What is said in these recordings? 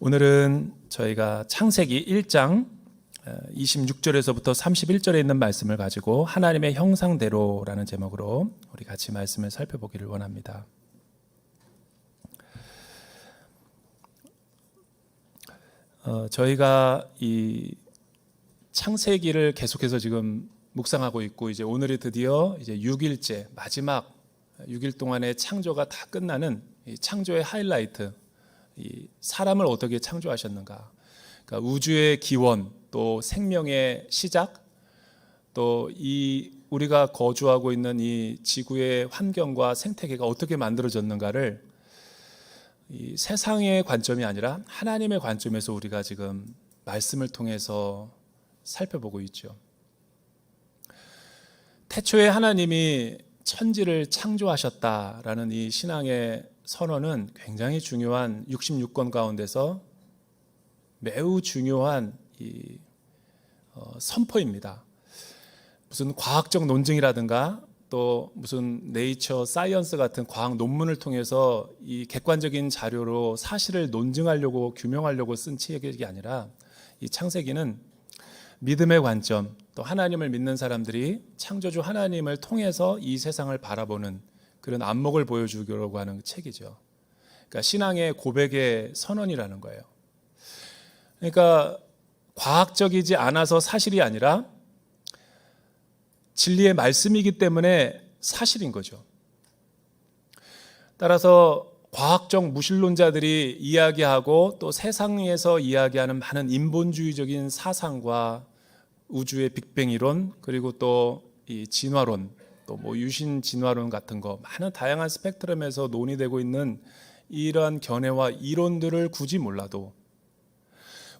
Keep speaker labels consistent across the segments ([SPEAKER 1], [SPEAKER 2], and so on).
[SPEAKER 1] 오늘은 저희가 창세기 1장 26절에서부터 31절에 있는 말씀을 가지고 하나님의 형상대로라는 제목으로 우리 같이 말씀을 살펴보기를 원합니다. 저희가 이 창세기를 계속해서 지금 묵상하고 있고, 이제 오늘이 드디어 이제 6일째 마지막 6일 동안의 창조가 다 끝나는 이 창조의 하이라이트, 이 사람을 어떻게 창조하셨는가, 그러니까 우주의 기원, 또 생명의 시작, 또 이 우리가 거주하고 있는 이 지구의 환경과 생태계가 어떻게 만들어졌는가를 이 세상의 관점이 아니라 하나님의 관점에서 우리가 지금 말씀을 통해서 살펴보고 있죠. 태초에 하나님이 천지를 창조하셨다라는 이 신앙의 선언은 굉장히 중요한 66권 가운데서 매우 중요한 이 선포입니다. 무슨 과학적 논증이라든가 또 무슨 네이처 사이언스 같은 과학 논문을 통해서 이 객관적인 자료로 사실을 논증하려고 규명하려고 쓴 책이 아니라, 이 창세기는 믿음의 관점, 또 하나님을 믿는 사람들이 창조주 하나님을 통해서 이 세상을 바라보는 그런 안목을 보여주려고 하는 책이죠. 그러니까 신앙의 고백의 선언이라는 거예요. 그러니까 과학적이지 않아서 사실이 아니라 진리의 말씀이기 때문에 사실인 거죠. 따라서 과학적 무신론자들이 이야기하고 또 세상에서 이야기하는 많은 인본주의적인 사상과 우주의 빅뱅 이론, 그리고 또 이 진화론, 또 뭐 유신 진화론 같은 거, 많은 다양한 스펙트럼에서 논의되고 있는 이러한 견해와 이론들을 굳이 몰라도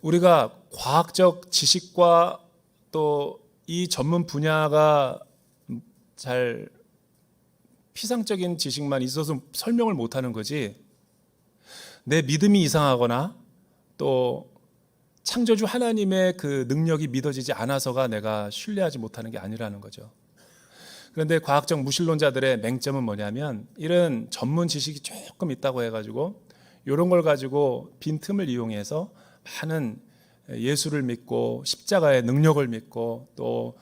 [SPEAKER 1] 우리가 과학적 지식과 또 이 전문 분야가 잘 피상적인 지식만 있어서 설명을 못하는 거지, 내 믿음이 이상하거나 또 창조주 하나님의 그 능력이 믿어지지 않아서가 내가 신뢰하지 못하는 게 아니라는 거죠. 그런데 과학적 무신론자들의 맹점은 뭐냐면, 이런 전문 지식이 조금 있다고 해가지고 이런 걸 가지고 빈틈을 이용해서 많은 예수를 믿고 십자가의 능력을 믿고 또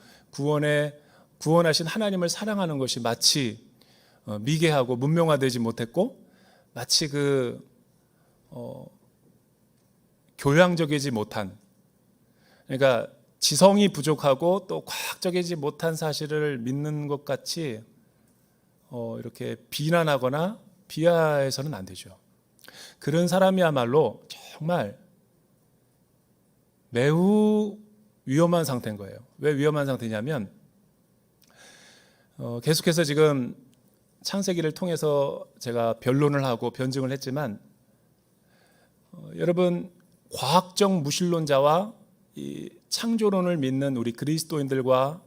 [SPEAKER 1] 구원하신 하나님을 사랑하는 것이 마치 미개하고 문명화되지 못했고, 마치 교양적이지 못한, 그러니까 지성이 부족하고 또 과학적이지 못한 사실을 믿는 것 같이 이렇게 비난하거나 비하해서는 안 되죠. 그런 사람이야말로 정말 매우 위험한 상태인 거예요. 왜 위험한 상태냐면, 계속해서 지금 창세기를 통해서 제가 변론을 하고 변증을 했지만, 여러분, 과학적 무신론자와 이 창조론을 믿는 우리 그리스도인들과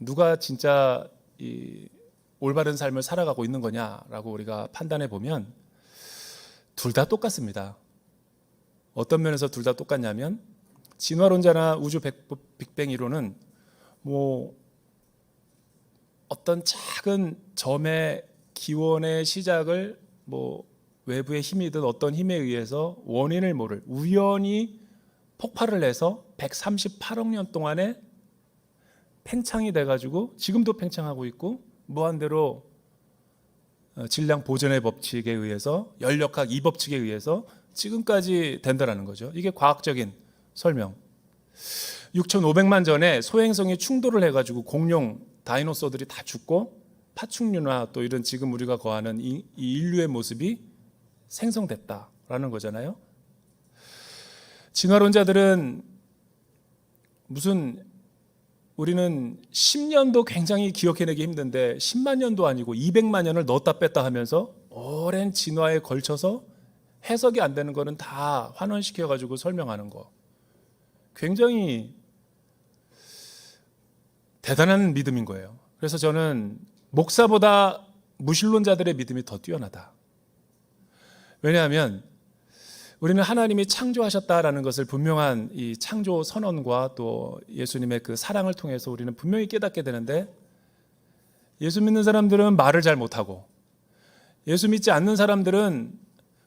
[SPEAKER 1] 누가 진짜 이 올바른 삶을 살아가고 있는 거냐라고 우리가 판단해 보면 둘 다 똑같습니다. 어떤 면에서 둘 다 똑같냐면, 진화론자나 우주 빅뱅 이론은 뭐 어떤 작은 점의 기원의 시작을 뭐 외부의 힘이든 어떤 힘에 의해서 원인을 모를 우연히 폭발을 해서 138억 년 동안에 팽창이 돼가지고 지금도 팽창하고 있고, 무한대로 질량 보존의 법칙에 의해서, 열역학 이 법칙에 의해서 지금까지 된다는 거죠. 이게 과학적인 설명. 6,500만 전에 소행성이 충돌을 해가지고 공룡 다이노소들이 다 죽고 파충류나 또 이런 지금 우리가 거하는 이 인류의 모습이 생성됐다라는 거잖아요. 진화론자들은 우리는 10년도 굉장히 기억해내기 힘든데 10만 년도 아니고 200만 년을 넣었다 뺐다 하면서 오랜 진화에 걸쳐서 해석이 안 되는 거는 다 환원시켜가지고 설명하는 거, 굉장히 대단한 믿음인 거예요. 그래서 저는 목사보다 무신론자들의 믿음이 더 뛰어나다. 왜냐하면 우리는 하나님이 창조하셨다라는 것을 분명한 이 창조 선언과 또 예수님의 그 사랑을 통해서 우리는 분명히 깨닫게 되는데, 예수 믿는 사람들은 말을 잘 못하고 예수 믿지 않는 사람들은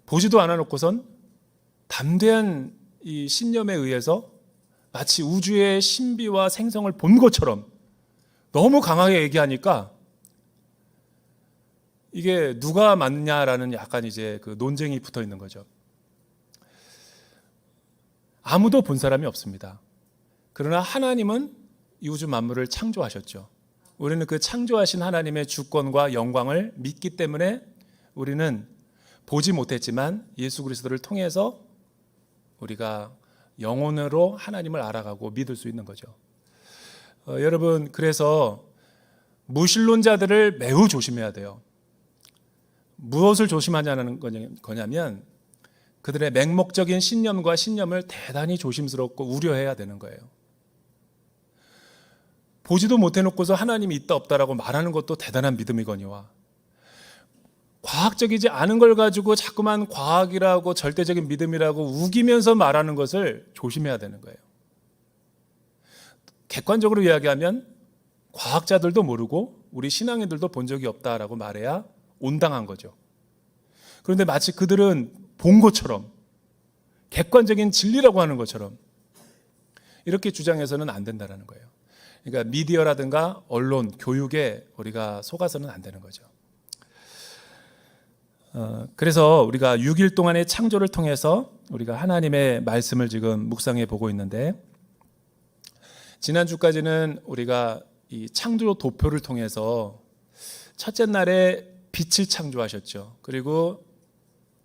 [SPEAKER 1] 보지도 않아 놓고선 담대한 이 신념에 의해서 마치 우주의 신비와 생성을 본 것처럼 너무 강하게 얘기하니까 이게 누가 맞냐라는 약간 이제 그 논쟁이 붙어 있는 거죠. 아무도 본 사람이 없습니다. 그러나 하나님은 이 우주 만물을 창조하셨죠. 우리는 그 창조하신 하나님의 주권과 영광을 믿기 때문에 우리는 보지 못했지만 예수 그리스도를 통해서 우리가 영혼으로 하나님을 알아가고 믿을 수 있는 거죠. 여러분, 그래서 무신론자들을 매우 조심해야 돼요. 무엇을 조심하냐는 거냐면 그들의 맹목적인 신념과 신념을 대단히 조심스럽고 우려해야 되는 거예요. 보지도 못해놓고서 하나님이 있다 없다라고 말하는 것도 대단한 믿음이거니와 과학적이지 않은 걸 가지고 자꾸만 과학이라고 절대적인 믿음이라고 우기면서 말하는 것을 조심해야 되는 거예요. 객관적으로 이야기하면 과학자들도 모르고 우리 신앙인들도 본 적이 없다라고 말해야 온당한 거죠. 그런데 마치 그들은 본 것처럼 객관적인 진리라고 하는 것처럼 이렇게 주장해서는 안 된다는 거예요. 그러니까 미디어라든가 언론, 교육에 우리가 속아서는 안 되는 거죠. 그래서 우리가 6일 동안의 창조를 통해서 우리가 하나님의 말씀을 지금 묵상해 보고 있는데 지난주까지는 우리가 이 창조 도표를 통해서 첫째 날에 빛을 창조하셨죠. 그리고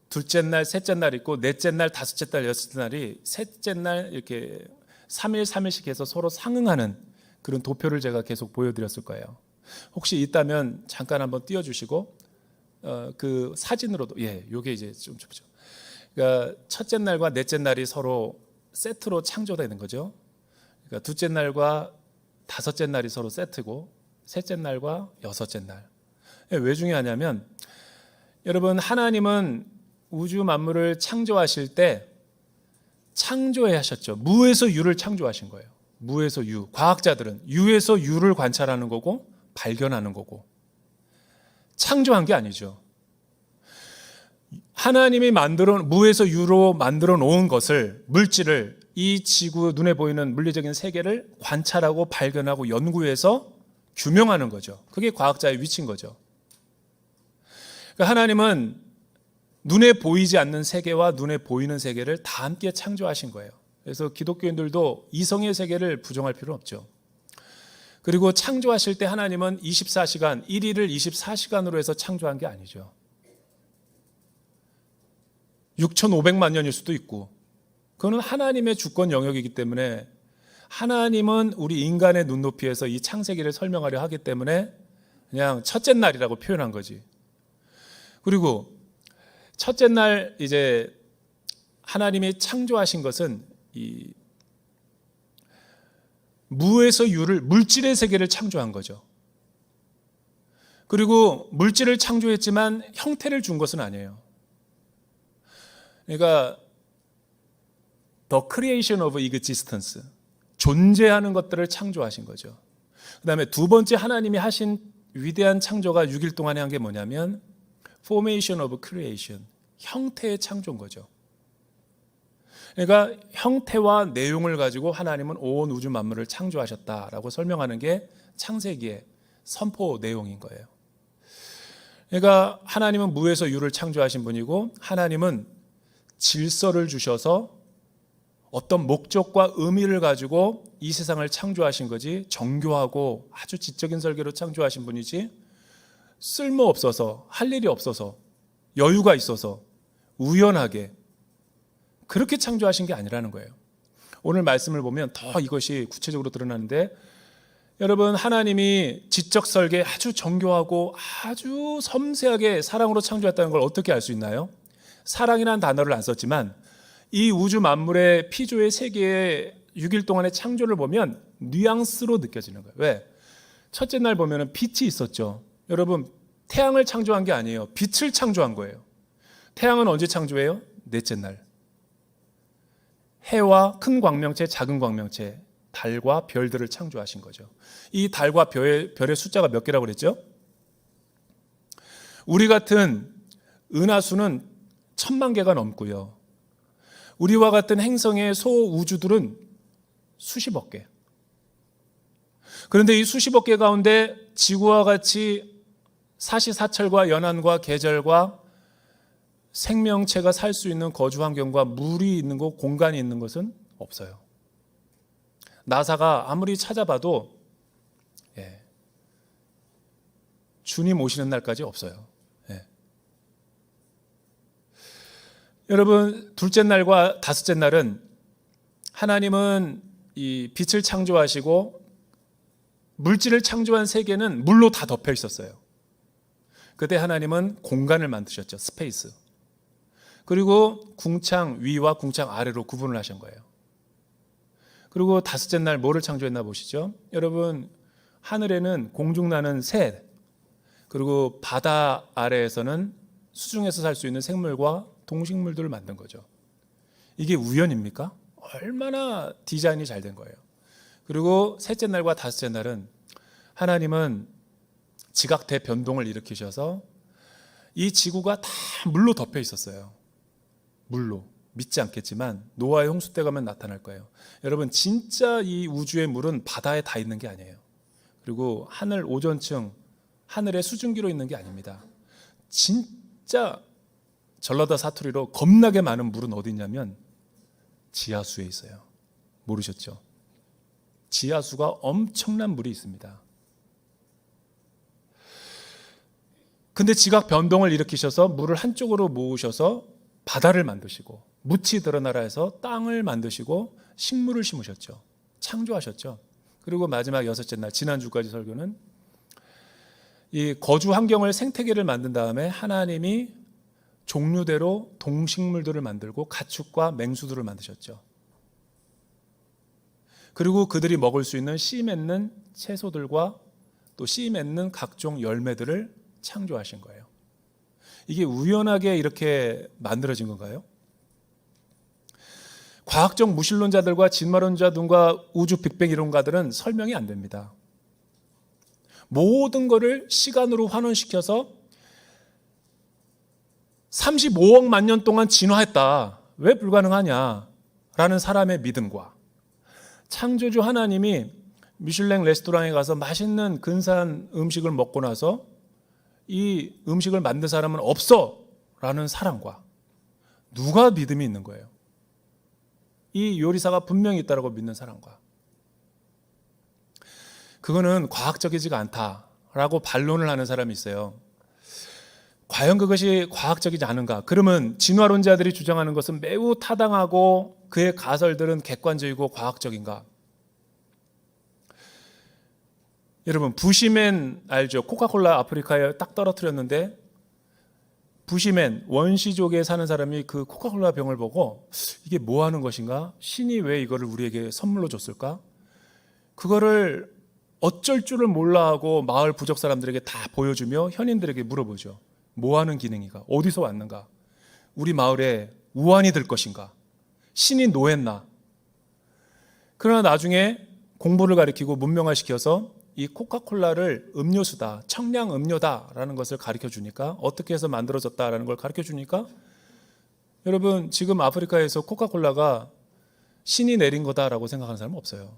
[SPEAKER 1] 둘째 날, 셋째 날 있고 넷째 날, 다섯째 날, 여섯째 날이 셋째 날 이렇게 3일, 3일씩 해서 서로 상응하는 그런 도표를 제가 계속 보여드렸을 거예요. 혹시 있다면 잠깐 한번 띄워주시고 그 사진으로도 요게 이제 좀 보죠. 그러니까 첫째 날과 넷째 날이 서로 세트로 창조되는 거죠. 그러니까 둘째 날과 다섯째 날이 서로 세트고 셋째 날과 여섯째 날. 왜 중요하냐면 여러분 하나님은 우주 만물을 창조하실 때 창조해 하셨죠. 무에서 유를 창조하신 거예요. 무에서 유. 과학자들은 유에서 유를 관찰하는 거고 발견하는 거고 창조한 게 아니죠. 하나님이 무에서 유로 만들어 놓은 것을, 물질을, 이 지구 눈에 보이는 물리적인 세계를 관찰하고 발견하고 연구해서 규명하는 거죠. 그게 과학자의 위치인 거죠. 그러니까 하나님은 눈에 보이지 않는 세계와 눈에 보이는 세계를 다 함께 창조하신 거예요. 그래서 기독교인들도 이성의 세계를 부정할 필요는 없죠. 그리고 창조하실 때 하나님은 24시간, 1일을 24시간으로 해서 창조한 게 아니죠. 6,500만 년일 수도 있고 그거는 하나님의 주권 영역이기 때문에 하나님은 우리 인간의 눈높이에서 이 창세기를 설명하려 하기 때문에 그냥 첫째 날이라고 표현한 거지. 그리고 첫째 날 이제 하나님이 창조하신 것은 이 무에서 유를, 물질의 세계를 창조한 거죠. 그리고 물질을 창조했지만 형태를 준 것은 아니에요. 그러니까 The creation of existence, 존재하는 것들을 창조하신 거죠. 그 다음에 두 번째 하나님이 하신 위대한 창조가 6일 동안에 한 게 뭐냐면 Formation of creation, 형태의 창조인 거죠. 그러니까 형태와 내용을 가지고 하나님은 온 우주 만물을 창조하셨다라고 설명하는 게 창세기의 선포 내용인 거예요. 그러니까 하나님은 무에서 유를 창조하신 분이고 하나님은 질서를 주셔서 어떤 목적과 의미를 가지고 이 세상을 창조하신 거지 정교하고 아주 지적인 설계로 창조하신 분이지 쓸모없어서 할 일이 없어서 여유가 있어서 우연하게 그렇게 창조하신 게 아니라는 거예요. 오늘 말씀을 보면 더 이것이 구체적으로 드러나는데 여러분 하나님이 지적 설계 아주 정교하고 아주 섬세하게 사랑으로 창조했다는 걸 어떻게 알 수 있나요? 사랑이라는 단어를 안 썼지만 이 우주 만물의 피조의 세계의 6일 동안의 창조를 보면 뉘앙스로 느껴지는 거예요. 왜? 첫째 날 보면 빛이 있었죠. 여러분 태양을 창조한 게 아니에요. 빛을 창조한 거예요. 태양은 언제 창조해요? 넷째 날. 해와 큰 광명체, 작은 광명체, 달과 별들을 창조하신 거죠. 이 달과 별의 숫자가 몇 개라고 그랬죠? 우리 같은 은하수는 1,000만 개가 넘고요. 우리와 같은 행성의 소우주들은 수십억 개. 그런데 이 수십억 개 가운데 지구와 같이 사시사철과 연안과 계절과 생명체가 살 수 있는 거주 환경과 물이 있는 곳, 공간이 있는 것은 없어요. 나사가 아무리 찾아봐도 주님 오시는 날까지 없어요. 여러분, 둘째 날과 다섯째 날은 하나님은 이 빛을 창조하시고 물질을 창조한 세계는 물로 다 덮여 있었어요. 그때 하나님은 공간을 만드셨죠. 스페이스. 그리고 궁창 위와 궁창 아래로 구분을 하신 거예요. 그리고 다섯째 날 뭐를 창조했나 보시죠. 여러분, 하늘에는 공중나는 새, 그리고 바다 아래에서는 수중에서 살 수 있는 생물과 동식물들을 만든 거죠. 이게 우연입니까? 얼마나 디자인이 잘 된 거예요. 그리고 셋째 날과 다섯째 날은 하나님은 지각 대변동을 일으키셔서 이 지구가 다 물로 덮여 있었어요. 물로. 믿지 않겠지만 노아의 홍수 때 가면 나타날 거예요. 여러분, 진짜 이 우주의 물은 바다에 다 있는 게 아니에요. 그리고 하늘 오존층, 하늘의 수증기로 있는 게 아닙니다. 진짜 전라도 사투리로 겁나게 많은 물은 어디 있냐면 지하수에 있어요. 모르셨죠? 지하수가 엄청난 물이 있습니다. 근데 지각 변동을 일으키셔서 물을 한쪽으로 모으셔서 바다를 만드시고 묻이 드러나라 해서 땅을 만드시고 식물을 심으셨죠. 창조하셨죠. 그리고 마지막 여섯째 날, 지난주까지 설교는 이 거주 환경을 생태계를 만든 다음에 하나님이 종류대로 동식물들을 만들고 가축과 맹수들을 만드셨죠. 그리고 그들이 먹을 수 있는 씨 맺는 채소들과 또 씨 맺는 각종 열매들을 창조하신 거예요. 이게 우연하게 이렇게 만들어진 건가요? 과학적 무신론자들과 진화론자들과 우주 빅뱅 이론가들은 설명이 안 됩니다. 모든 것을 시간으로 환원시켜서 35억만 년 동안 진화했다. 왜 불가능하냐? 라는 사람의 믿음과 창조주 하나님이 미슐랭 레스토랑에 가서 맛있는 근사한 음식을 먹고 나서 이 음식을 만든 사람은 없어! 라는 사람과 누가 믿음이 있는 거예요? 이 요리사가 분명히 있다고 믿는 사람과 그거는 과학적이지가 않다라고 반론을 하는 사람이 있어요. 과연 그것이 과학적이지 않은가? 그러면 진화론자들이 주장하는 것은 매우 타당하고 그의 가설들은 객관적이고 과학적인가? 여러분, 부시맨 알죠? 코카콜라 아프리카에 딱 떨어뜨렸는데 부시맨 원시족에 사는 사람이 그 코카콜라 병을 보고 이게 뭐 하는 것인가? 신이 왜 이거를 우리에게 선물로 줬을까? 그거를 어쩔 줄을 몰라 하고 마을 부족 사람들에게 다 보여주며 현인들에게 물어보죠. 뭐 하는 기능인가? 어디서 왔는가? 우리 마을에 우환이 될 것인가? 신이 노했나? 그러나 나중에 공부를 가리키고 문명화시켜서 이 코카콜라를 음료수다, 청량 음료다라는 것을 가르쳐 주니까 어떻게 해서 만들어졌다라는 걸 가르쳐 주니까 여러분, 지금 아프리카에서 코카콜라가 신이 내린 거다라고 생각하는 사람은 없어요.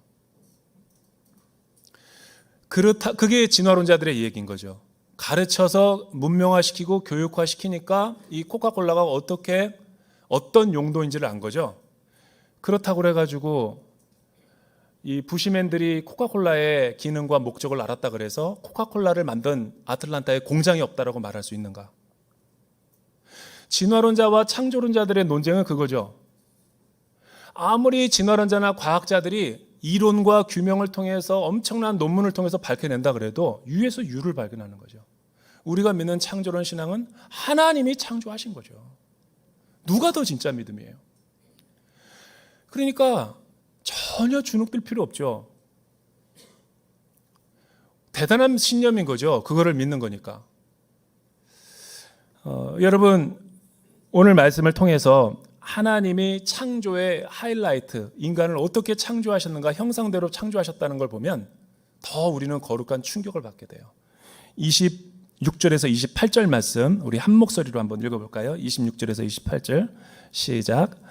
[SPEAKER 1] 그게 진화론자들의 얘기인 거죠. 가르쳐서 문명화시키고 교육화시키니까 이 코카콜라가 어떤 용도인지를 안 거죠. 그렇다고 해가지고 이 부시맨들이 코카콜라의 기능과 목적을 알았다 그래서 코카콜라를 만든 아틀란타에 공장이 없다라고 말할 수 있는가? 진화론자와 창조론자들의 논쟁은 그거죠. 아무리 진화론자나 과학자들이 이론과 규명을 통해서 엄청난 논문을 통해서 밝혀낸다 그래도 유에서 유를 발견하는 거죠. 우리가 믿는 창조론 신앙은 하나님이 창조하신 거죠. 누가 더 진짜 믿음이에요? 그러니까 전혀 주눅들 필요 없죠. 대단한 신념인 거죠. 그거를 믿는 거니까. 여러분, 오늘 말씀을 통해서 하나님이 창조의 하이라이트, 인간을 어떻게 창조하셨는가, 형상대로 창조하셨다는 걸 보면 더 우리는 거룩한 충격을 받게 돼요. 26절에서 28절 말씀 우리 한 목소리로 한번 읽어볼까요? 26절에서 28절 시작.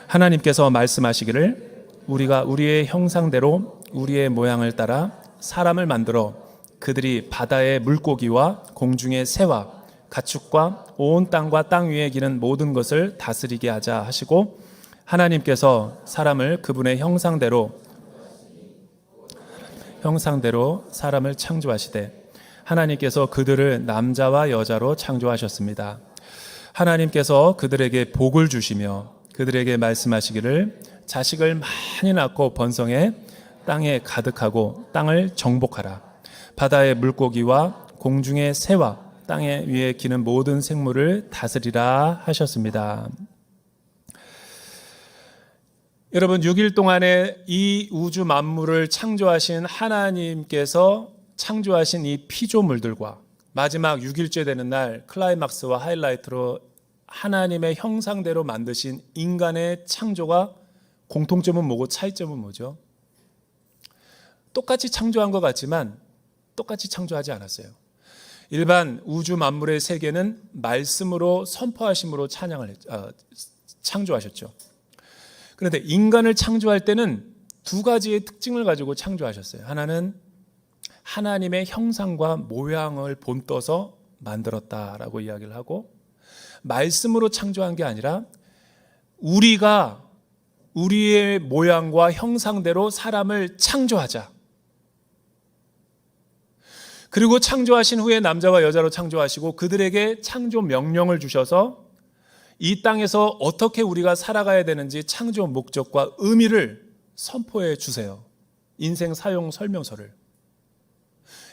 [SPEAKER 1] 하나님께서 말씀하시기를 우리가 우리의 형상대로 우리의 모양을 따라 사람을 만들어 그들이 바다의 물고기와 공중의 새와 가축과 온 땅과 땅 위에 기는 모든 것을 다스리게 하자 하시고, 하나님께서 사람을 그분의 형상대로 사람을 창조하시되 하나님께서 그들을 남자와 여자로 창조하셨습니다. 하나님께서 그들에게 복을 주시며 그들에게 말씀하시기를 자식을 많이 낳고 번성해 땅에 가득하고 땅을 정복하라. 바다의 물고기와 공중의 새와 땅에 위에 기는 모든 생물을 다스리라 하셨습니다. 여러분, 6일 동안에 이 우주 만물을 창조하신 하나님께서 창조하신 이 피조물들과 마지막 6일째 되는 날 클라이막스와 하이라이트로 하나님의 형상대로 만드신 인간의 창조가 공통점은 뭐고 차이점은 뭐죠? 똑같이 창조한 것 같지만 똑같이 창조하지 않았어요. 일반 우주 만물의 세계는 말씀으로 선포하심으로 창조하셨죠. 그런데 인간을 창조할 때는 두 가지의 특징을 가지고 창조하셨어요. 하나는 하나님의 형상과 모양을 본떠서 만들었다라고 이야기를 하고, 말씀으로 창조한 게 아니라 우리가 우리의 모양과 형상대로 사람을 창조하자. 그리고 창조하신 후에 남자와 여자로 창조하시고 그들에게 창조 명령을 주셔서 이 땅에서 어떻게 우리가 살아가야 되는지 창조 목적과 의미를 선포해 주세요. 인생 사용 설명서를.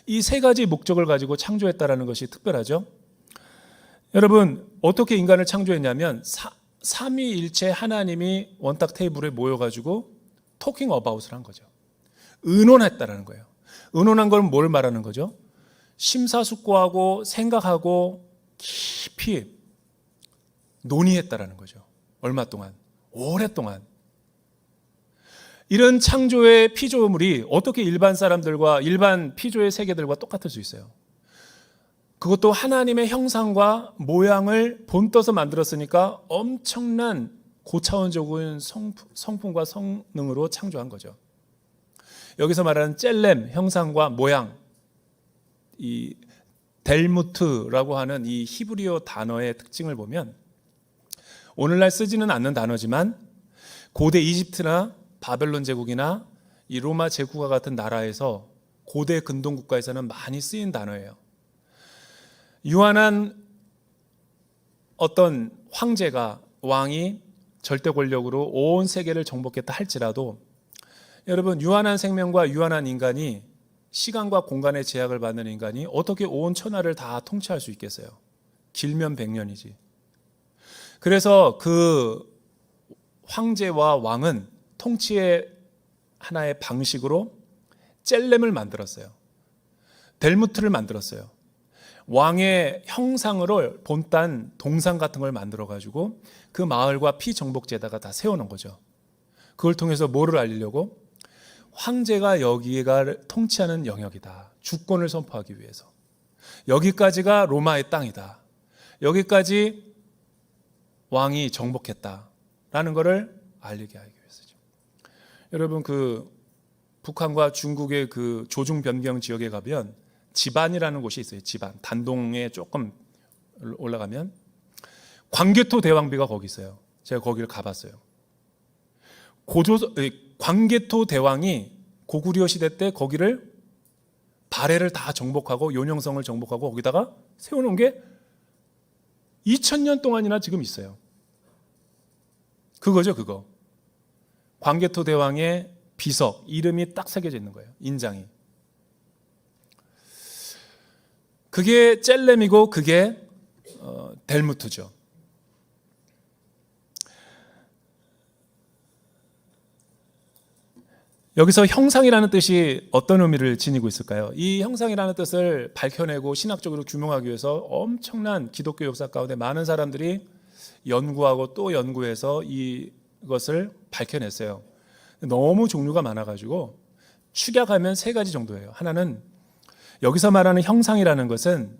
[SPEAKER 1] 이 세 가지 목적을 가지고 창조했다라는 것이 특별하죠. 여러분, 어떻게 인간을 창조했냐면 삼위일체 하나님이 원탁 테이블에 모여가지고 토킹 어바웃을 한 거죠. 의논했다라는 거예요. 의논한 건 뭘 말하는 거죠? 심사숙고하고 생각하고 깊이 논의했다라는 거죠. 얼마 동안? 오랫동안. 이런 창조의 피조물이 어떻게 일반 사람들과 일반 피조의 세계들과 똑같을 수 있어요? 그것도 하나님의 형상과 모양을 본떠서 만들었으니까 엄청난 고차원적인 성품과 성능으로 창조한 거죠. 여기서 말하는 젤렘, 형상과 모양, 이 델무트라고 하는 이 히브리어 단어의 특징을 보면 오늘날 쓰지는 않는 단어지만 고대 이집트나 바벨론 제국이나 이 로마 제국과 같은 나라에서 고대 근동 국가에서는 많이 쓰인 단어예요. 유한한 어떤 황제가, 왕이 절대 권력으로 온 세계를 정복했다 할지라도, 여러분, 유한한 생명과 유한한 인간이, 시간과 공간의 제약을 받는 인간이 어떻게 온 천하를 다 통치할 수 있겠어요? 길면 100년이지. 그래서 그 황제와 왕은 통치의 하나의 방식으로 젤렘을 만들었어요. 델무트를 만들었어요. 왕의 형상으로 본딴 동상 같은 걸 만들어가지고 그 마을과 피정복제다가 다 세워놓은 거죠. 그걸 통해서 뭐를 알리려고? 황제가 여기가 통치하는 영역이다. 주권을 선포하기 위해서. 여기까지가 로마의 땅이다. 여기까지 왕이 정복했다라는 것을 알리게 하기 위해서죠. 여러분, 그 북한과 중국의 그 조중 변경 지역에 가면 지반이라는 곳이 있어요. 지반. 단동에 조금 올라가면 광개토 대왕비가 거기 있어요. 제가 거기를 가봤어요. 광개토 대왕이 고구려 시대 때 거기를 발해를 다 정복하고 요녕성을 정복하고 거기다가 세워놓은 게 2000년 동안이나 지금 있어요. 그거죠, 그거. 광개토 대왕의 비석, 이름이 딱 새겨져 있는 거예요. 인장이. 그게 젤렘이고 그게 델무트죠. 여기서 형상이라는 뜻이 어떤 의미를 지니고 있을까요? 이 형상이라는 뜻을 밝혀내고 신학적으로 규명하기 위해서 엄청난 기독교 역사 가운데 많은 사람들이 연구하고 또 연구해서 이것을 밝혀냈어요. 너무 종류가 많아가지고 축약하면 세 가지 정도예요. 하나는 여기서 말하는 형상이라는 것은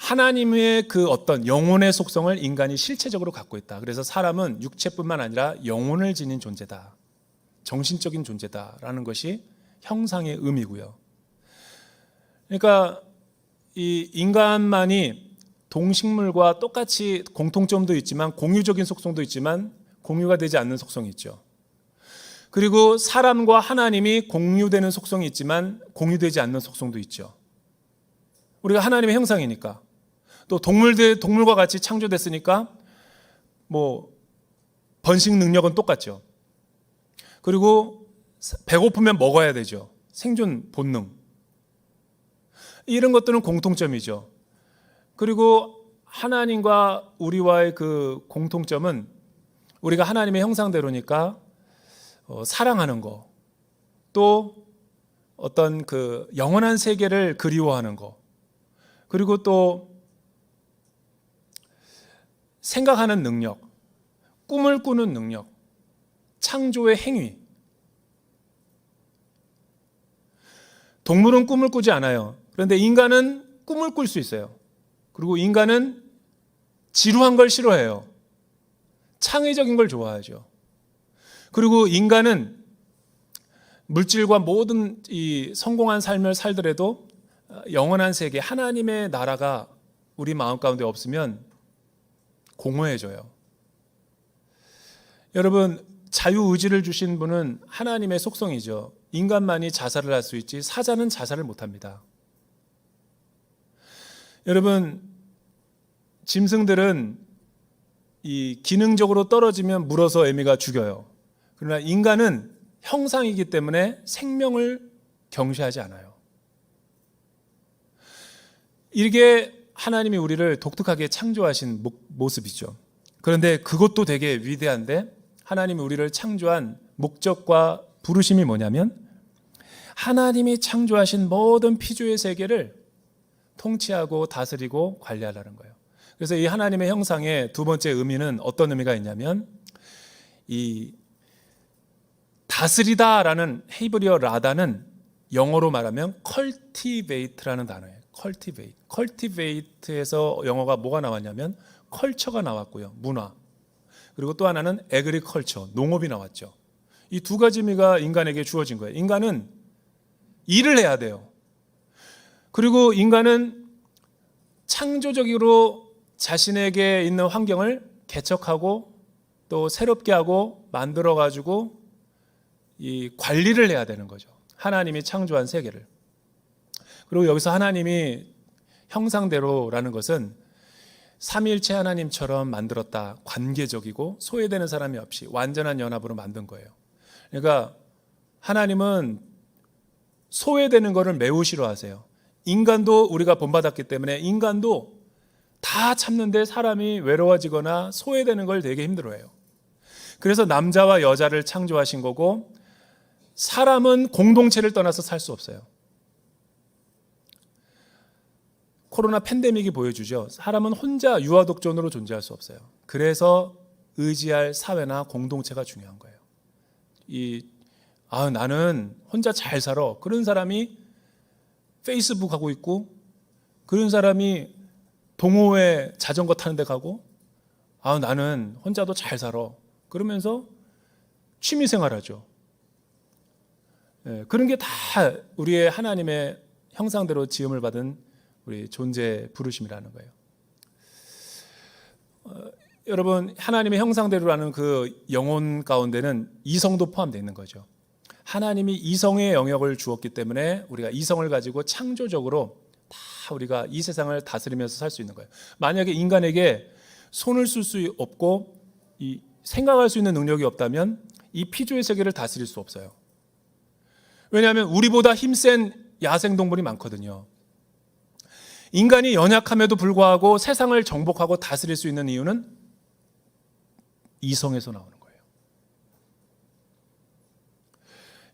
[SPEAKER 1] 하나님의 그 어떤 영혼의 속성을 인간이 실체적으로 갖고 있다. 그래서 사람은 육체뿐만 아니라 영혼을 지닌 존재다. 정신적인 존재다라는 것이 형상의 의미고요. 그러니까 이 인간만이 동식물과 똑같이 공통점도 있지만 공유적인 속성도 있지만 공유가 되지 않는 속성이 있죠. 그리고 사람과 하나님이 공유되는 속성이 있지만 공유되지 않는 속성도 있죠. 우리가 하나님의 형상이니까. 또 동물과 같이 창조됐으니까 뭐 번식 능력은 똑같죠. 그리고 배고프면 먹어야 되죠. 생존 본능. 이런 것들은 공통점이죠. 그리고 하나님과 우리와의 그 공통점은 우리가 하나님의 형상대로니까 사랑하는 거, 또 어떤 그 영원한 세계를 그리워하는 거, 그리고 또 생각하는 능력, 꿈을 꾸는 능력, 창조의 행위. 동물은 꿈을 꾸지 않아요. 그런데 인간은 꿈을 꿀 수 있어요. 그리고 인간은 지루한 걸 싫어해요. 창의적인 걸 좋아하죠. 그리고 인간은 물질과 모든 이 성공한 삶을 살더라도 영원한 세계, 하나님의 나라가 우리 마음 가운데 없으면 공허해져요. 여러분, 자유의지를 주신 분은 하나님의 속성이죠. 인간만이 자살을 할 수 있지 사자는 자살을 못합니다. 여러분, 짐승들은 이 기능적으로 떨어지면 물어서 애미가 죽여요. 그러나 인간은 형상이기 때문에 생명을 경시하지 않아요. 이게 하나님이 우리를 독특하게 창조하신 모습이죠. 그런데 그것도 되게 위대한데 하나님이 우리를 창조한 목적과 부르심이 뭐냐면 하나님이 창조하신 모든 피조의 세계를 통치하고 다스리고 관리하라는 거예요. 그래서 이 하나님의 형상의 두 번째 의미는 어떤 의미가 있냐면 이 다스리다라는 히브리어 라다는 영어로 말하면 cultivate라는 단어예요. cultivate에서 영어가 뭐가 나왔냐면 컬처가 나왔고요. 문화. 그리고 또 하나는 agriculture, 농업이 나왔죠. 이 두 가지 의미가 인간에게 주어진 거예요. 인간은 일을 해야 돼요. 그리고 인간은 창조적으로 자신에게 있는 환경을 개척하고 또 새롭게 하고 만들어 가지고 이 관리를 해야 되는 거죠. 하나님이 창조한 세계를. 그리고 여기서 하나님이 형상대로라는 것은 삼위일체 하나님처럼 만들었다. 관계적이고 소외되는 사람이 없이 완전한 연합으로 만든 거예요. 그러니까 하나님은 소외되는 것을 매우 싫어하세요. 인간도 우리가 본받았기 때문에 인간도 다 참는데 사람이 외로워지거나 소외되는 걸 되게 힘들어해요. 그래서 남자와 여자를 창조하신 거고 사람은 공동체를 떠나서 살 수 없어요. 코로나 팬데믹이 보여주죠. 사람은 혼자 유아독존으로 존재할 수 없어요. 그래서 의지할 사회나 공동체가 중요한 거예요. 나는 혼자 잘 살아. 그런 사람이 페이스북 하고 있고, 그런 사람이 동호회 자전거 타는 데 가고, 나는 혼자도 잘 살아. 그러면서 취미생활 하죠. 그런 게 다 우리의 하나님의 형상대로 지음을 받은 우리 존재 부르심이라는 거예요. 여러분, 하나님의 형상대로라는 그 영혼 가운데는 이성도 포함되어 있는 거죠. 하나님이 이성의 영역을 주었기 때문에 우리가 이성을 가지고 창조적으로 다 우리가 이 세상을 다스리면서 살 수 있는 거예요. 만약에 인간에게 손을 쓸 수 없고 생각할 수 있는 능력이 없다면 이 피조의 세계를 다스릴 수 없어요. 왜냐하면 우리보다 힘센 야생동물이 많거든요. 인간이 연약함에도 불구하고 세상을 정복하고 다스릴 수 있는 이유는 이성에서 나오는 거예요.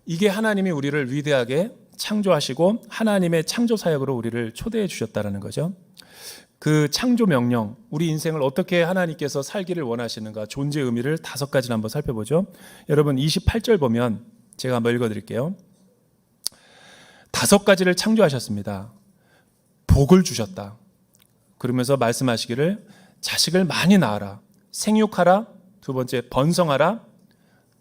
[SPEAKER 1] 이게 하나님이 우리를 위대하게 창조하시고 하나님의 창조 사역으로 우리를 초대해 주셨다는 거죠. 그 창조 명령, 우리 인생을 어떻게 하나님께서 살기를 원하시는가, 존재의 의미를 5가지를 한번 살펴보죠. 여러분 28절 보면 제가 한번 읽어드릴게요. 5가지를 창조하셨습니다. 복을 주셨다. 그러면서 말씀하시기를 자식을 많이 낳아라, 생육하라, 두 번째 번성하라,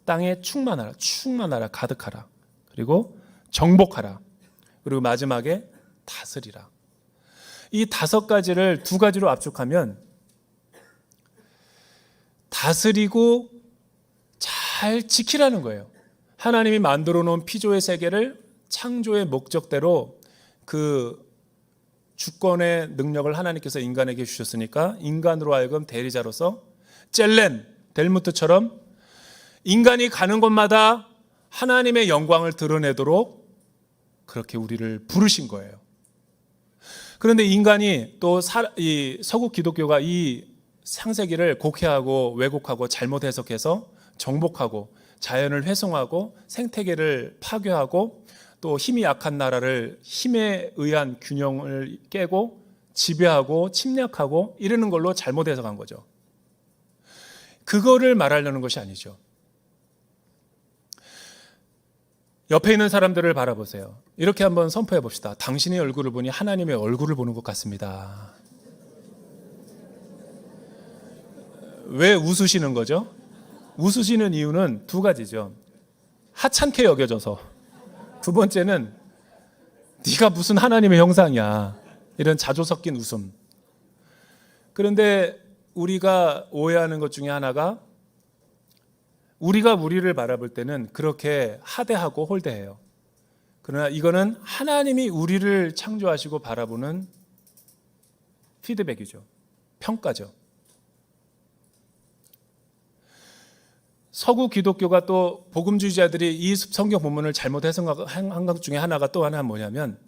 [SPEAKER 1] 땅에 충만하라, 가득하라, 그리고 정복하라, 그리고 마지막에 다스리라. 이 5가지를 2가지로 압축하면 다스리고 잘 지키라는 거예요. 하나님이 만들어 놓은 피조의 세계를 창조의 목적대로 그 주권의 능력을 하나님께서 인간에게 주셨으니까 인간으로 하여금 대리자로서 젤렘, 델무트처럼 인간이 가는 곳마다 하나님의 영광을 드러내도록 그렇게 우리를 부르신 거예요. 그런데 인간이 또 이 서구 기독교가 이 창세기를 곡해하고 왜곡하고 잘못 해석해서 정복하고 자연을 훼손하고 생태계를 파괴하고 또 힘이 약한 나라를 힘에 의한 균형을 깨고 지배하고 침략하고 이러는 걸로 잘못 해석한 거죠. 그거를 말하려는 것이 아니죠. 옆에 있는 사람들을 바라보세요. 이렇게 한번 선포해 봅시다. 당신의 얼굴을 보니 하나님의 얼굴을 보는 것 같습니다. 왜 웃으시는 거죠? 웃으시는 이유는 2가지죠. 하찮게 여겨져서. 2번째는 네가 무슨 하나님의 형상이야. 이런 자조 섞인 웃음. 그런데 우리가 오해하는 것 중에 하나가 우리가 우리를 바라볼 때는 그렇게 하대하고 홀대해요. 그러나 이거는 하나님이 우리를 창조하시고 바라보는 피드백이죠. 평가죠. 서구 기독교가 또 복음주의자들이 이 성경 본문을 잘못 해석한 것 중에 하나가 또 하나는 뭐냐면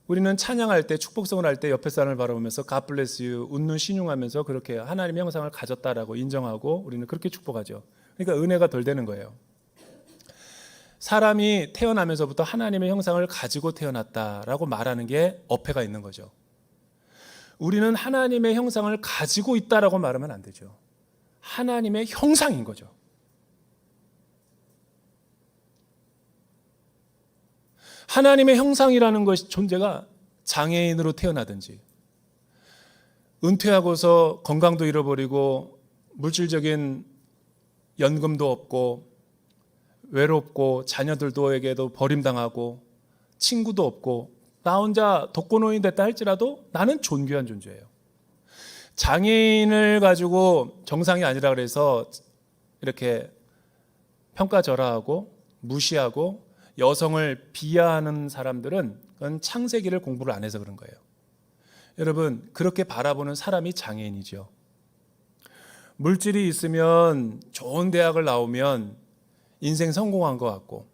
[SPEAKER 1] 우리는 찬양할 때 축복성을 할 때 옆에 사람을 바라보면서 God bless you 웃는 신용하면서 그렇게 하나님의 형상을 가졌다라고 인정하고 우리는 그렇게 축복하죠. 그러니까 은혜가 덜 되는 거예요. 사람이 태어나면서부터 하나님의 형상을 가지고 태어났다라고 말하는 게 어폐가 있는 거죠. 우리는 하나님의 형상을 가지고 있다라고 말하면 안 되죠. 하나님의 형상인 거죠. 하나님의 형상이라는 것이 존재가 장애인으로 태어나든지 은퇴하고서 건강도 잃어버리고 물질적인 연금도 없고 외롭고 자녀들에게도 버림당하고 친구도 없고 나 혼자 독거노인 됐다 할지라도 나는 존귀한 존재예요. 장애인을 가지고 정상이 아니라 그래서 이렇게 평가절하하고 무시하고 여성을 비하하는 사람들은 그건 창세기를 공부를 안 해서 그런 거예요. 여러분, 그렇게 바라보는 사람이 장애인이죠. 물질이 있으면 좋은 대학을 나오면 인생 성공한 것 같고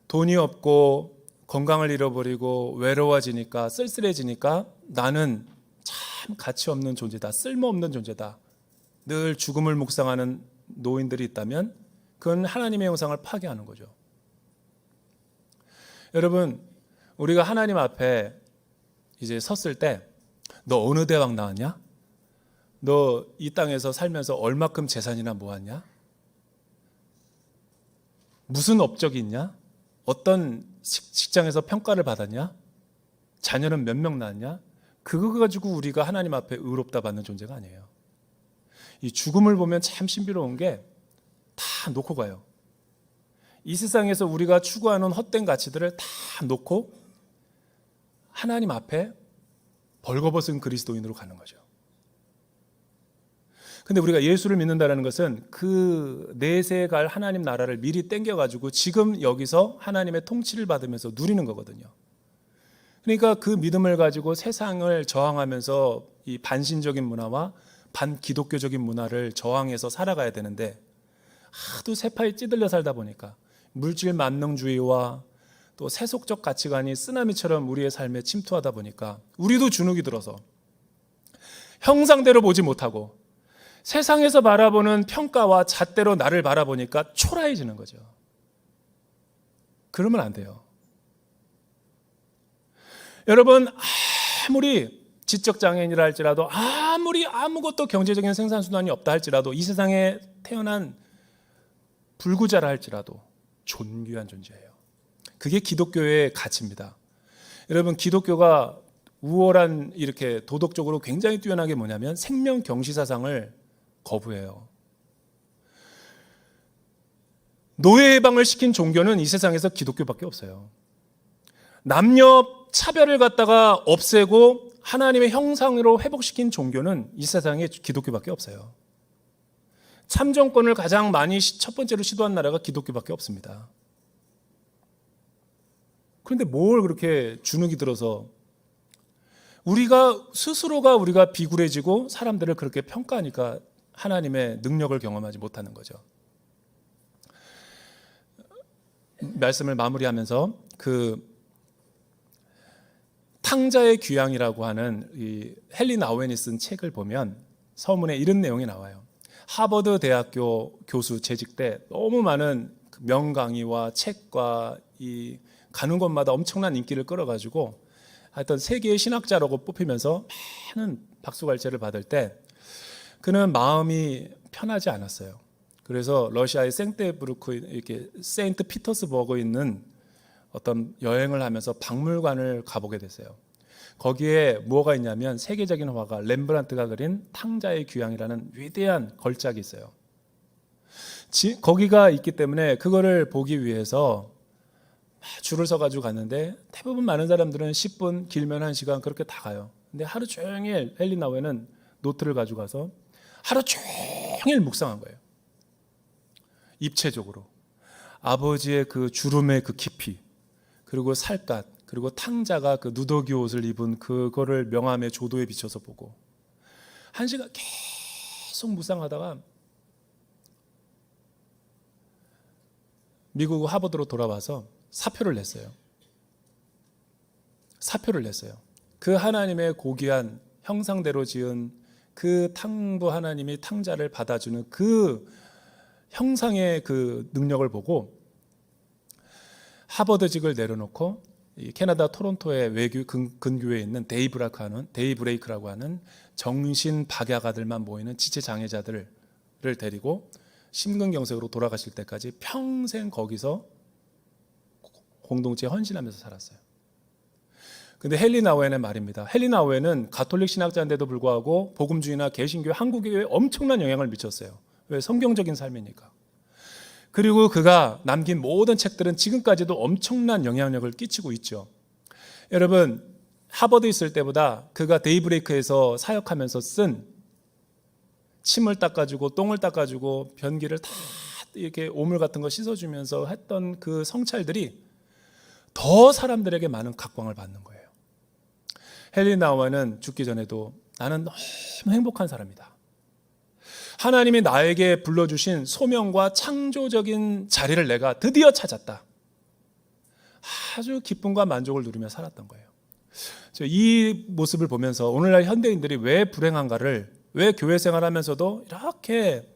[SPEAKER 1] 돈이 없고 건강을 잃어버리고 외로워지니까 쓸쓸해지니까 나는 참 가치 없는 존재다, 쓸모없는 존재다, 늘 죽음을 묵상하는 노인들이 있다면 그건 하나님의 형상을 파괴하는 거죠. 여러분, 우리가 하나님 앞에 이제 섰을 때 너 어느 대학 나왔냐? 너 이 땅에서 살면서 얼마큼 재산이나 모았냐? 무슨 업적이 있냐? 어떤 직장에서 평가를 받았냐? 자녀는 몇 명 낳았냐? 그거 가지고 우리가 하나님 앞에 의롭다 받는 존재가 아니에요. 이 죽음을 보면 참 신비로운 게 다 놓고 가요. 이 세상에서 우리가 추구하는 헛된 가치들을 다 놓고 하나님 앞에 벌거벗은 그리스도인으로 가는 거죠. 근데 우리가 예수를 믿는다는 것은 그 내세에 갈 하나님 나라를 미리 땡겨가지고 지금 여기서 하나님의 통치를 받으면서 누리는 거거든요. 그러니까 그 믿음을 가지고 세상을 저항하면서 이 반신적인 문화와 반기독교적인 문화를 저항해서 살아가야 되는데 하도 세파에 찌들려 살다 보니까 물질 만능주의와 또 세속적 가치관이 쓰나미처럼 우리의 삶에 침투하다 보니까 우리도 주눅이 들어서 형상대로 보지 못하고 세상에서 바라보는 평가와 잣대로 나를 바라보니까 초라해지는 거죠. 그러면 안 돼요. 여러분, 아무리 지적장애인이라 할지라도 아무리 아무것도 경제적인 생산수단이 없다 할지라도 이 세상에 태어난 불구자라 할지라도 존귀한 존재예요. 그게 기독교의 가치입니다. 여러분, 기독교가 우월한 이렇게 도덕적으로 굉장히 뛰어난 게 뭐냐면 생명 경시 사상을 거부해요. 노예 해방을 시킨 종교는 이 세상에서 기독교밖에 없어요. 남녀 차별을 갖다가 없애고 하나님의 형상으로 회복시킨 종교는 이 세상에 기독교밖에 없어요. 참정권을 가장 많이 첫 번째로 시도한 나라가 기독교밖에 없습니다. 그런데 뭘 그렇게 주눅이 들어서 우리가 스스로가 우리가 비굴해지고 사람들을 그렇게 평가하니까 하나님의 능력을 경험하지 못하는 거죠. 말씀을 마무리하면서 그 탕자의 귀향이라고 하는 이 헨리 아우엔이 쓴 책을 보면 서문에 이런 내용이 나와요. 하버드 대학교 교수 재직 때 너무 많은 명강의와 책과 이 가는 곳마다 엄청난 인기를 끌어가지고 하여튼 세계의 신학자라고 뽑히면서 많은 박수갈채를 받을 때 그는 마음이 편하지 않았어요. 그래서 러시아의 생테부르크 이렇게 세인트 피터스버그에 있는 어떤 여행을 하면서 박물관을 가보게 됐어요. 거기에 뭐가 있냐면 세계적인 화가 렘브란트가 그린 탕자의 귀향이라는 위대한 걸작이 있어요. 거기가 있기 때문에 그거를 보기 위해서 줄을 서가지고 갔는데 대부분 많은 사람들은 10분 길면 1시간 그렇게 다 가요. 근데 하루 종일 헨리 나우엔은 노트를 가지고 가서 하루 종일 묵상한 거예요. 입체적으로 아버지의 그 주름의 그 깊이, 그리고 살갗, 그리고 탕자가 그 누더기 옷을 입은 그거를 명암의 조도에 비춰서 보고 1시간 계속 묵상하다가 미국 하버드로 돌아와서 사표를 냈어요. 그 하나님의 고귀한 형상대로 지은 그 탕부 하나님이 탕자를 받아주는 그 형상의 그 능력을 보고 하버드직을 내려놓고 캐나다 토론토의 외교 근교에 있는 데이브레이크라고 하는 정신 박약아들만 모이는 지체 장애자들을 데리고 심근경색으로 돌아가실 때까지 평생 거기서 공동체에 헌신하면서 살았어요. 근데 헨리 나우엔의 말입니다. 헨리 나우엔은 가톨릭 신학자인데도 불구하고 복음주의나 개신교, 한국교회에 엄청난 영향을 미쳤어요. 왜? 성경적인 삶이니까. 그리고 그가 남긴 모든 책들은 지금까지도 엄청난 영향력을 끼치고 있죠. 여러분, 하버드 있을 때보다 그가 데이브레이크에서 사역하면서 쓴 침을 닦아주고 똥을 닦아주고 변기를 다 이렇게 오물 같은 거 씻어주면서 했던 그 성찰들이 더 사람들에게 많은 각광을 받는 거예요. 헨리 나우엔은 죽기 전에도 나는 너무 행복한 사람이다. 하나님이 나에게 불러주신 소명과 창조적인 자리를 내가 드디어 찾았다. 아주 기쁨과 만족을 누리며 살았던 거예요. 이 모습을 보면서 오늘날 현대인들이 왜 불행한가를, 왜 교회 생활하면서도 이렇게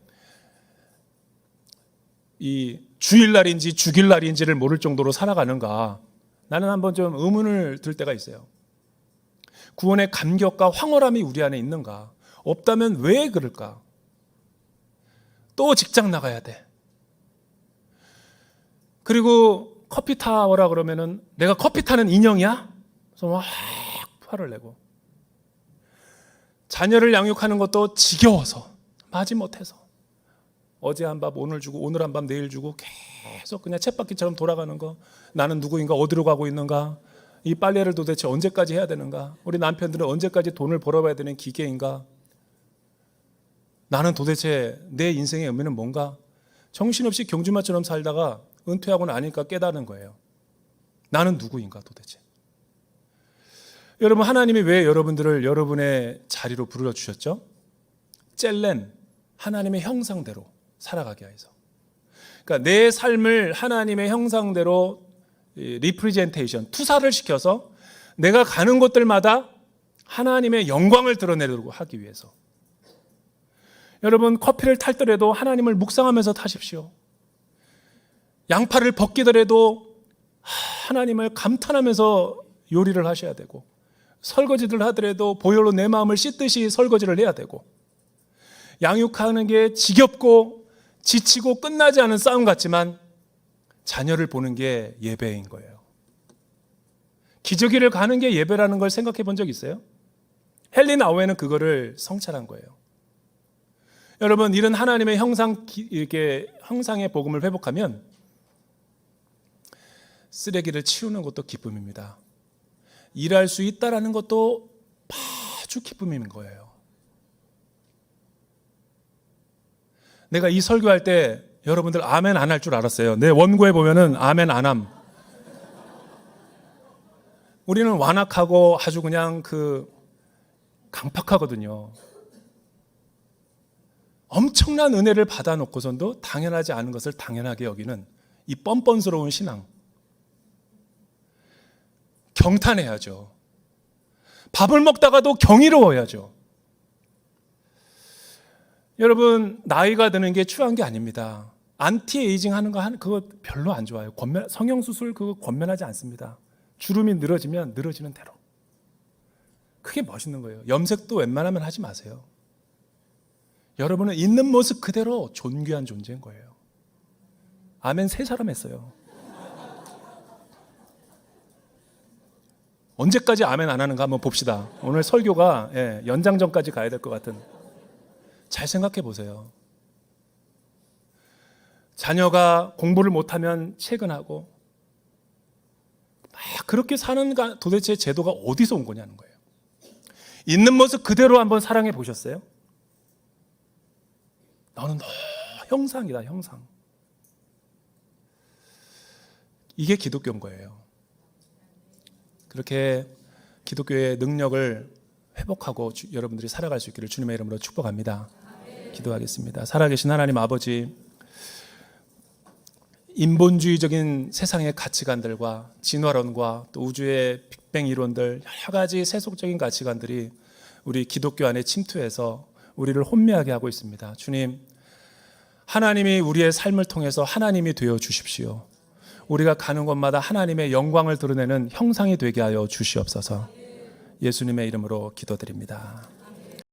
[SPEAKER 1] 이 주일날인지 죽일날인지를 모를 정도로 살아가는가, 나는 한번 좀 의문을 들 때가 있어요. 구원의 감격과 황홀함이 우리 안에 있는가? 없다면 왜 그럴까? 또 직장 나가야 돼. 그리고 커피 타오라 그러면은 내가 커피 타는 인형이야? 그래서 막 화를 내고, 자녀를 양육하는 것도 지겨워서 마지못해서 어제 한 밥 오늘 주고 오늘 한 밥 내일 주고 계속 그냥 쳇바퀴처럼 돌아가는 거. 나는 누구인가, 어디로 가고 있는가, 이 빨래를 도대체 언제까지 해야 되는가, 우리 남편들은 언제까지 돈을 벌어봐야 되는 기계인가, 나는 도대체 내 인생의 의미는 뭔가. 정신없이 경주마처럼 살다가 은퇴하고 나니까 깨달은 거예요. 나는 누구인가 도대체. 여러분, 하나님이 왜 여러분들을 여러분의 자리로 불러주셨죠? 젤렘, 하나님의 형상대로 살아가게 해서. 그러니까 내 삶을 하나님의 형상대로 리프레젠테이션, 투사를 시켜서 내가 가는 곳들마다 하나님의 영광을 드러내려고 하기 위해서. 여러분, 커피를 탈더라도 하나님을 묵상하면서 타십시오. 양파를 벗기더라도 하나님을 감탄하면서 요리를 하셔야 되고, 설거지를 하더라도 보혈로 내 마음을 씻듯이 설거지를 해야 되고, 양육하는 게 지겹고 지치고 끝나지 않은 싸움 같지만 자녀를 보는 게 예배인 거예요. 기저귀를 가는 게 예배라는 걸 생각해 본 적 있어요? 헨리 나우에는 그거를 성찰한 거예요. 여러분, 이런 하나님의 이렇게 형상의 복음을 회복하면 쓰레기를 치우는 것도 기쁨입니다. 일할 수 있다라는 것도 아주 기쁨인 거예요. 내가 이 설교할 때 여러분들 아멘 안 할 줄 알았어요. 내 원고에 보면은 아멘 안 함. 우리는 완악하고 아주 그냥 강팍하거든요. 엄청난 은혜를 받아놓고선도 당연하지 않은 것을 당연하게 여기는 이 뻔뻔스러운 신앙. 경탄해야죠. 밥을 먹다가도 경이로워야죠. 여러분, 나이가 드는 게 추한 게 아닙니다. 안티에이징 하는 거 그거 별로 안 좋아요. 성형수술 그거 권면하지 않습니다. 주름이 늘어지면 늘어지는 대로. 그게 멋있는 거예요. 염색도 웬만하면 하지 마세요. 여러분은 있는 모습 그대로 존귀한 존재인 거예요. 아멘 3사람 했어요. 언제까지 아멘 안 하는가 한번 봅시다. 오늘 설교가 연장전까지 가야 될 것 같은. 잘 생각해 보세요. 자녀가 공부를 못하면 퇴근하고 막 그렇게 사는 도대체 제도가 어디서 온 거냐는 거예요. 있는 모습 그대로 한번 사랑해 보셨어요? 너는 형상이다, 형상. 이게 기독교인 거예요. 그렇게 기독교의 능력을 회복하고 여러분들이 살아갈 수 있기를 주님의 이름으로 축복합니다. 기도하겠습니다. 살아계신 하나님 아버지, 인본주의적인 세상의 가치관들과 진화론과 또 우주의 빅뱅 이론들, 여러 가지 세속적인 가치관들이 우리 기독교 안에 침투해서 우리를 혼미하게 하고 있습니다. 주님, 하나님이 우리의 삶을 통해서 하나님이 되어 주십시오. 우리가 가는 곳마다 하나님의 영광을 드러내는 형상이 되게 하여 주시옵소서. 예수님의 이름으로 기도드립니다.